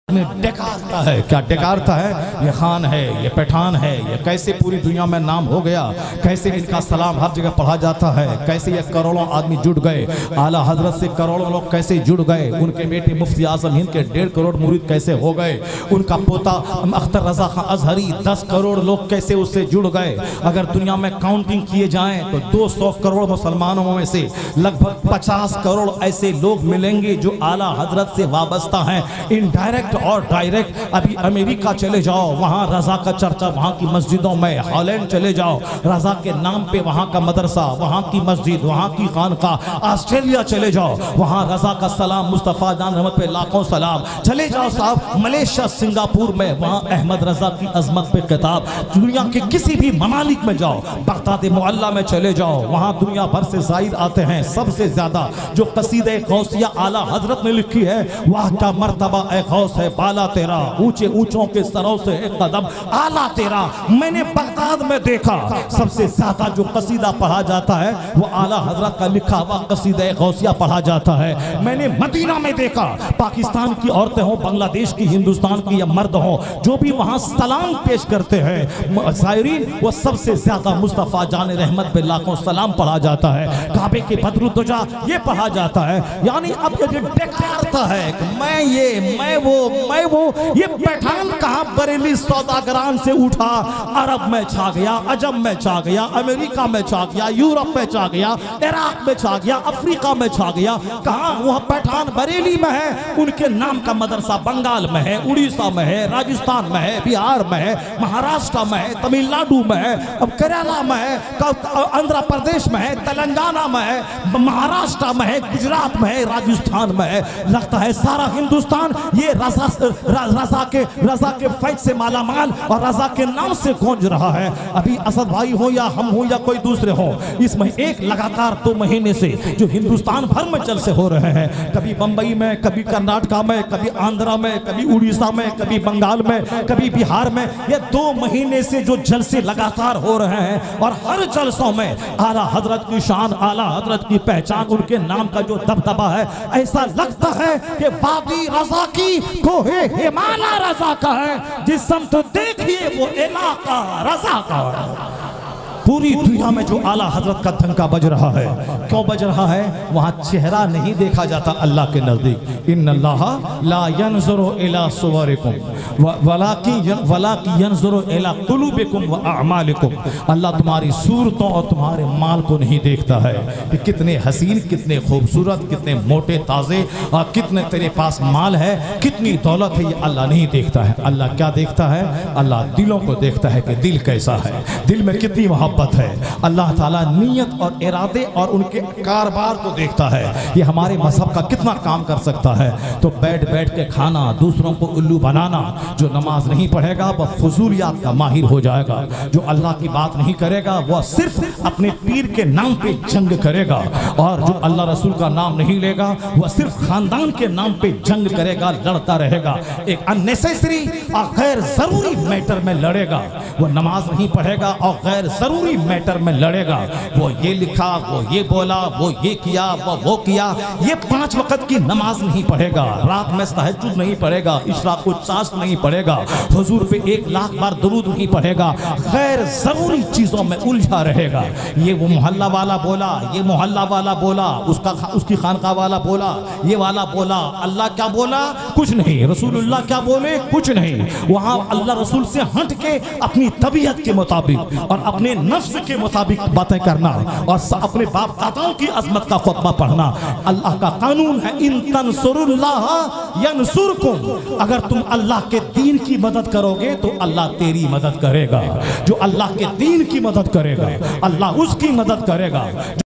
میں ڈکارتا ہے، کیا ڈکارتا ہے؟ یہ خان ہے، یہ پٹھان ہے، یہ کیسے پوری دنیا میں نام ہو گیا، کیسے ان کا سلام ہر جگہ پڑھا جاتا ہے، کیسے یہ کروڑوں آدمی جڑ گئے، اعلیٰ حضرت سے کروڑوں لوگ کیسے جڑ گئے، ان کے بیٹے مفتی اعظم ہند کے 1.5 کروڑ مرید کیسے ہو گئے، ان کا پوتا اختر رضا خان ازہری 10 کروڑ لوگ کیسے اس سے جڑ گئے۔ اگر دنیا میں کاؤنٹنگ کیے جائیں تو 200 کروڑ مسلمانوں میں سے لگ بھگ 50 کروڑ ایسے لوگ ملیں گے جو اعلیٰ حضرت سے وابستہ ہیں، انڈائریکٹ اور ڈائریکٹ۔ ابھی امریکہ چلے جاؤ، وہاں رضا کا چرچہ، وہاں کی مسجدوں میں۔ ہالینڈ چلے جاؤ، رضا کے نام پہ وہاں کا مدرسہ، وہاں کی مسجد، وہاں کی خانقاہ۔ آسٹریلیا چلے جاؤ، وہاں رضا کا سلام، مصطفیٰ جان رحمت پہ لاکھوں سلام۔ چلے جاؤ صاحب ملیشیا، سنگاپور میں، وہاں احمد رضا کی عظمت پہ خطاب۔ دنیا کے کسی بھی ممالک میں جاؤ، بغداد معلیٰ میں چلے جاؤ، وہاں دنیا بھر سے زائر آتے ہیں۔ سب سے زیادہ جو قصیدہ غوثیہ اعلیٰ حضرت نے لکھی ہے، واہ کیا مرتبہ اے غوث ہے بالا تیرا، اونچے اونچوں کے سروں سے ایک قدم اعلیٰ تیرا۔ میں نے بغداد میں دیکھا سب سے زیادہ جو قصیدہ پڑھا جاتا ہے وہ اعلیٰ حضرت کا لکھا ہوا قصیدہ غوثیہ پڑھا جاتا ہے۔ میں نے مدینہ میں دیکھا، پاکستان کی عورتیں ہوں، بنگلہ دیش کی، ہندوستان کی یا مرد ہوں، جو بھی وہاں سلام پیش کرتے ہیں زائرین، وہ سب سے زیادہ مصطفیٰ جان رحمت پہ لاکھوں سلام پڑھا جاتا ہے۔ کعبے کے بدر الدجا یہ پڑھا جاتا ہے۔ یعنی اب یہ ڈکارتا ہے کہ میں وہ یہ پٹھان کہاں بریلی سوداگران سے اٹھا، عرب میں چھا گیا، عجم میں چھا گیا، امریکہ میں چھا گیا، یورپ میں چھا گیا، عراق میں چھا گیا، افریقہ میں چھا گیا۔ کہاں وہ پٹھان بریلی میں ہے، ان کے نام کا مدرسہ بنگال میں ہے، اڑیسہ میں ہے، راجستھان میں ہے، بہار میں ہے، مہاراشٹر میں ہے، تمل ناڈو میں ہے، اب کیرالہ میں ہے، آندھرا پردیش میں ہے، تلنگانہ میں ہے، مہاراشٹر میں ہے، گجرات میں ہے، راجستھان میں ہے۔ لگتا ہے سارا ہندوستان یہ رضا کے فیض سے مالا مال اور رضا کے نام سے گونج رہا ہے۔ ابھی اسد بھائی ہو یا ہم ہو یا کوئی دوسرے ہو، اس میں ایک لگاتار 2 مہینے سے جو ہندوستان بھر میں جلسے ہو رہے ہیں، کبھی بمبئی میں، کبھی کرناٹکا میں، کبھی آندھرا میں، کبھی اڑیسہ میں، کبھی بنگال میں، کبھی بہار میں، یہ 2 مہینے سے جو جلسے لگاتار ہو رہے ہیں، اور ہر جلسوں میں اعلیٰ حضرت کی شان، اعلیٰ حضرت کی پہچان، ان کے نام کا جو دبدبہ ہے، ایسا لگتا ہے کہ وادی رضا کی کوہ ہمالا رضا کا ہے، جس سمت دیکھیے وہ علاقہ رضا کا ہے۔ پوری دنیا میں جو اعلیٰ حضرت کا دھنکا بج رہا ہے، کیوں بج رہا ہے؟ وہاں چہرہ نہیں دیکھا جاتا اللہ کے نزدیک۔ ان اللہ لا ينظر الى صورکم ولکن ينظر الى قلوبکم واعمالکم۔ اللہ تمہاری صورتوں اور تمہارے مال کو نہیں دیکھتا ہے کہ کتنے حسین، کتنے خوبصورت، کتنے موٹے تازے، اور کتنے تیرے پاس مال ہے، کتنی دولت ہے، یہ اللہ نہیں دیکھتا ہے۔ اللہ کیا دیکھتا ہے؟ اللہ دلوں کو دیکھتا ہے کہ دل کیسا ہے، دل میں کتنی محبت ہے۔ اللہ تعالیٰ نیت اور ارادے اور ان کے کاربار کو دیکھتا ہے، یہ ہمارے مذہب کا کتنا کام کر سکتا ہے۔ تو بیٹھ کے کھانا، دوسروں کو الو بنانا، جو نماز نہیں پڑھے گا وہ فضولیات کا ماہر ہو جائے گا، جو اللہ کی بات نہیں کرے گا وہ صرف اپنے پیر کے نام پہ جنگ کرے گا، اور جو اللہ رسول کا نام نہیں لے گا وہ صرف خاندان کے نام پہ جنگ کرے گا، لڑتا رہے گا، ایک اننیسیسری اور غیر ضروری میٹر میں لڑے گا۔ وہ نماز نہیں پڑھے گا اور غیر ضروری میٹر میں لڑے گا، وہ یہ لکھا، وہ یہ بولا، وہ یہ کیا، وہ کیا۔ یہ 5 وقت کی نماز نہیں پڑھے گا، رات میں تہجد نہیں پڑھے گا، اشراق و چاشت نہیں پڑھے گا، حضور پہ 1,00,000 بار درود نہیں پڑھے گا، غیر ضروری چیزوں میں الجھا رہے گا۔ یہ وہ محلہ والا بولا، یہ محلہ والا بولا، اس کی خانقاہ والا بولا، یہ والا بولا، اللہ کیا بولا؟ کچھ نہیں۔ رسول اللہ کیا بولے؟ کچھ نہیں۔ وہاں اللہ رسول سے ہٹ کے اپنی طبیعت کے مطابق اور اپنے نفس کے مطابق باتیں کرنا، اور اپنے باپ داداؤں کی عظمت کا خطبہ پڑھنا۔ اللہ کا قانون ہے ان تنصروا اللہ ینصرکم، اگر تم اللہ کے دین کی مدد کرو گے تو اللہ تیری مدد کرے گا۔ جو اللہ کے دین کی مدد کرے گا اللہ اس کی مدد کرے گا۔